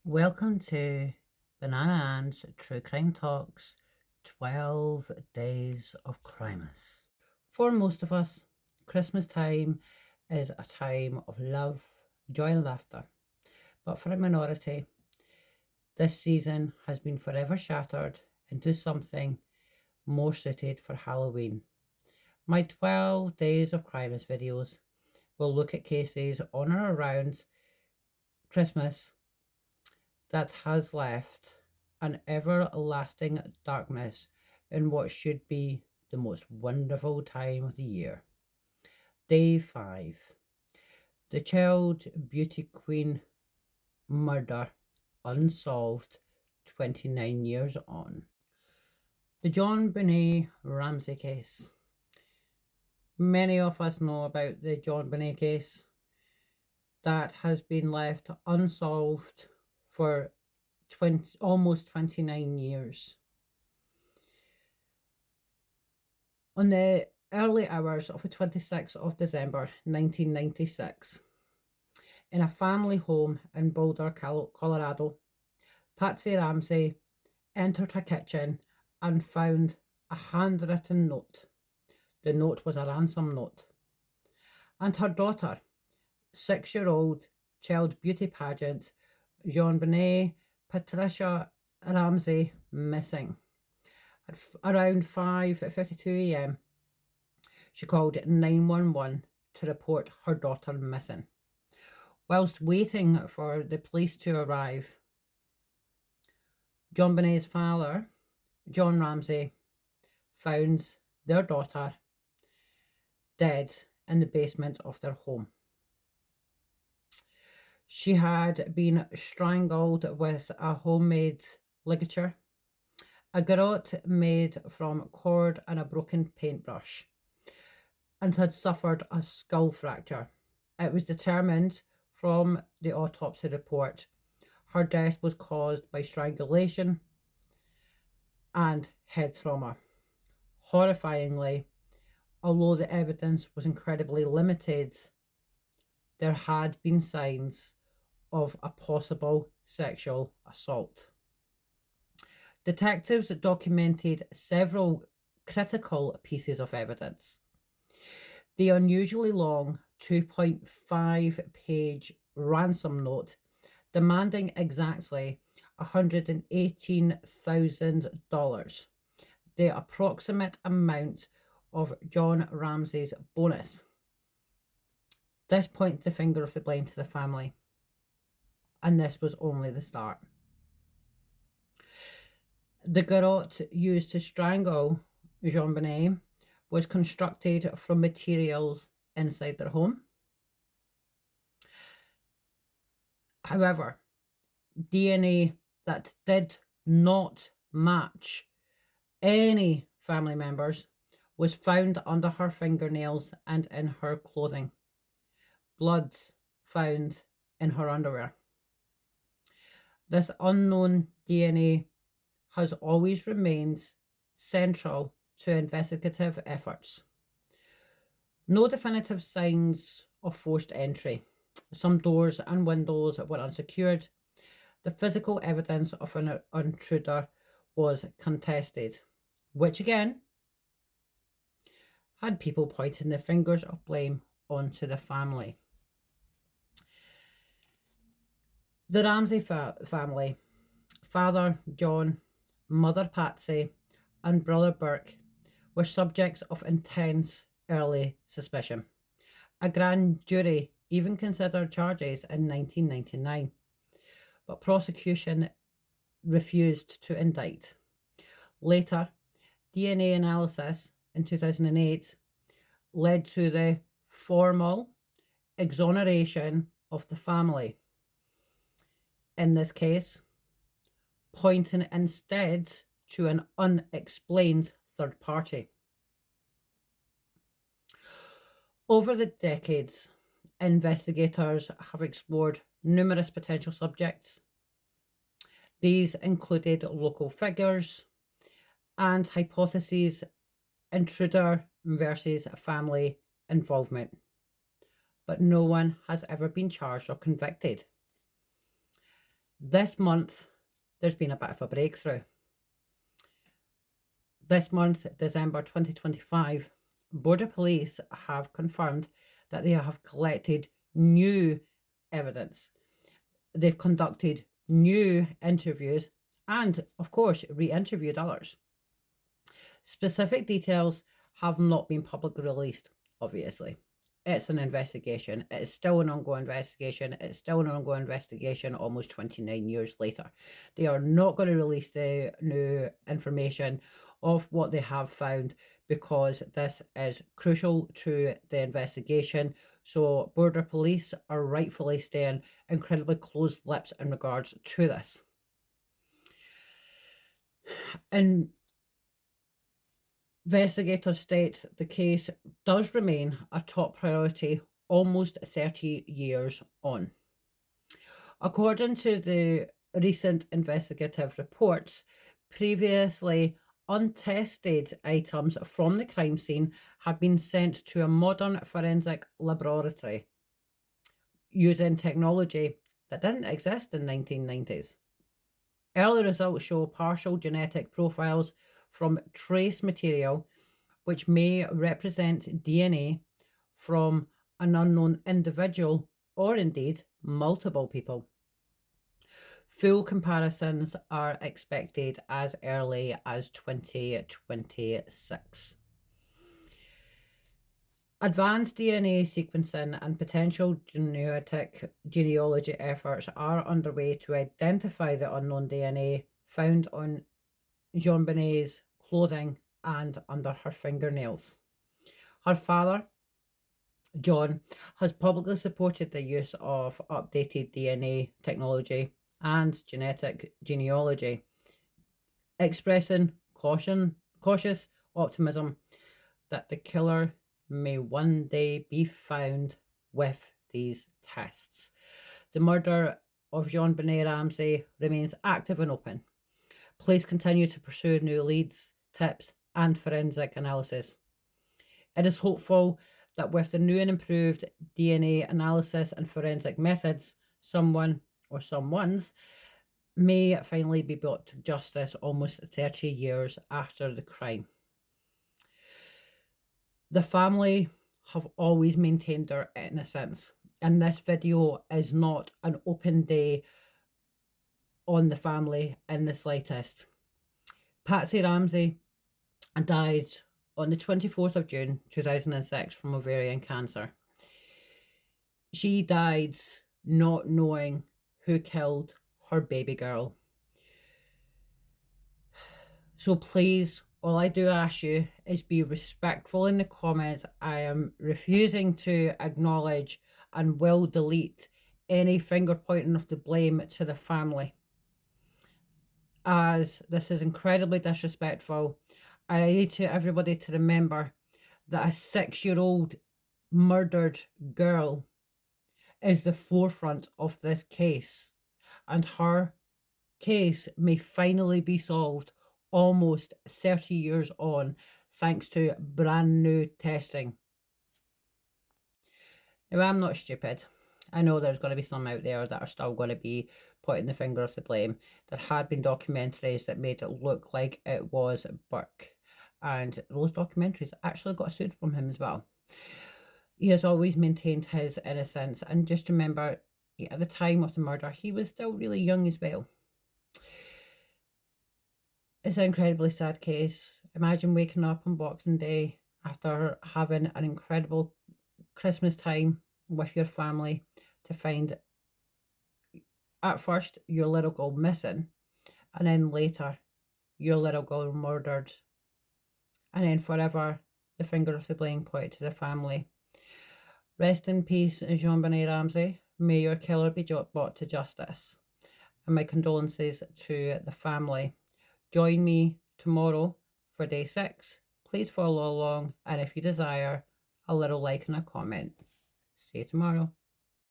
Welcome to Banana Ann's True Crime Talks 12 Days of Crimeas. For most of us, Christmas time is a time of love, joy, and laughter. But for a minority, this season has been forever shattered into something more suited for Halloween. My 12 Days of Crimeas videos will look at cases on or around Christmas that has left an everlasting darkness in what should be the most wonderful time of the year. Day 5. The Child Beauty Queen murder unsolved 29 years on. The JonBenét Ramsey case. Many of us know about the JonBenét case that has been left unsolved for almost 29 years. On the early hours of the 26th of December 1996, in a family home in Boulder, Colorado, Patsy Ramsey entered her kitchen and found a handwritten note. The note was a ransom note. And her daughter, 6-year-old child beauty pageant JonBenét Patricia Ramsey, missing. At around 5:52 a.m., she called 911 to report her daughter missing. Whilst waiting for the police to arrive, JonBenét's father, John Ramsey, found their daughter dead in the basement of their home. She had been strangled with a homemade ligature, a garrote made from cord and a broken paintbrush, and had suffered a skull fracture. It was determined from the autopsy report her death was caused by strangulation and head trauma. Horrifyingly, although the evidence was incredibly limited, there had been signs of a possible sexual assault. Detectives documented several critical pieces of evidence. The unusually long 2.5-page ransom note demanding exactly $118,000, the approximate amount of John Ramsey's bonus. This pointed the finger of the blame to the family, and this was only the start. The garrote used to strangle JonBenét was constructed from materials inside their home. However, DNA that did not match any family members was found under her fingernails and in her clothing. Blood found in her underwear. This unknown DNA has always remained central to investigative efforts. No definitive signs of forced entry. Some doors and windows were unsecured. The physical evidence of an intruder was contested, which again had people pointing their fingers of blame onto the family. The Ramsey family, Father John, Mother Patsy, and Brother Burke, were subjects of intense early suspicion. A grand jury even considered charges in 1999, but prosecution refused to indict. Later, DNA analysis in 2008 led to the formal exoneration of the family. In this case, pointing instead to an unexplained third party. Over the decades, investigators have explored numerous potential subjects. These included local figures and hypotheses, intruder versus family involvement, but no one has ever been charged or convicted. This month, there's been a bit of a breakthrough. This month, December 2025, Border Police have confirmed that they have collected new evidence. They've conducted new interviews and, of course, re-interviewed others. Specific details have not been publicly released, obviously. It's an investigation. It's still an ongoing investigation. It's still an ongoing investigation almost 29 years later. They are not going to release the new information of what they have found because this is crucial to the investigation. So Border Police are rightfully staying incredibly close-lipped in regards to this. And investigators state the case does remain a top priority almost 30 years on. According to the recent investigative reports, previously untested items from the crime scene had been sent to a modern forensic laboratory using technology that didn't exist in the 1990s. Early results show partial genetic profiles from trace material which may represent DNA from an unknown individual or indeed multiple people. Full comparisons are expected as early as 2026. Advanced DNA sequencing and potential genealogy efforts are underway to identify the unknown DNA found on JonBenét's clothing and under her fingernails. Her father, John, has publicly supported the use of updated DNA technology and genetic genealogy, expressing cautious optimism that the killer may one day be found with these tests. The murder of JonBenét Ramsey remains active and open. Police continue to pursue new leads, tips, and forensic analysis. It is hopeful that with the new and improved DNA analysis and forensic methods, someone or someones may finally be brought to justice almost 30 years after the crime. The family have always maintained their innocence, and this video is not an open day on the family in the slightest. Patsy Ramsey died on the 24th of June 2006 from ovarian cancer. She died not knowing who killed her baby girl. So please, all I do ask you is be respectful in the comments. I am refusing to acknowledge and will delete any finger pointing of the blame to the family, as this is incredibly disrespectful. I need everybody to remember that a 6-year-old murdered girl is the forefront of this case, and her case may finally be solved almost 30 years on thanks to brand new testing. Now, I'm not stupid. I know there's going to be some out there that are still going to be pointing the finger of the blame. There had been documentaries that made it look like it was Burke, and those documentaries actually got sued from him as well. He has always maintained his innocence, and just remember, at the time of the murder, he was still really young as well. It's an incredibly sad case. Imagine waking up on Boxing Day after having an incredible Christmas time with your family to find at first your little girl missing, and then later your little girl murdered, and then forever the finger of the blame pointed to the family. Rest in peace, JonBenét Ramsey. May your killer be brought to justice. And my condolences to the family. Join me tomorrow for day 6. Please follow along, and if you desire, a little like and a comment. See you tomorrow.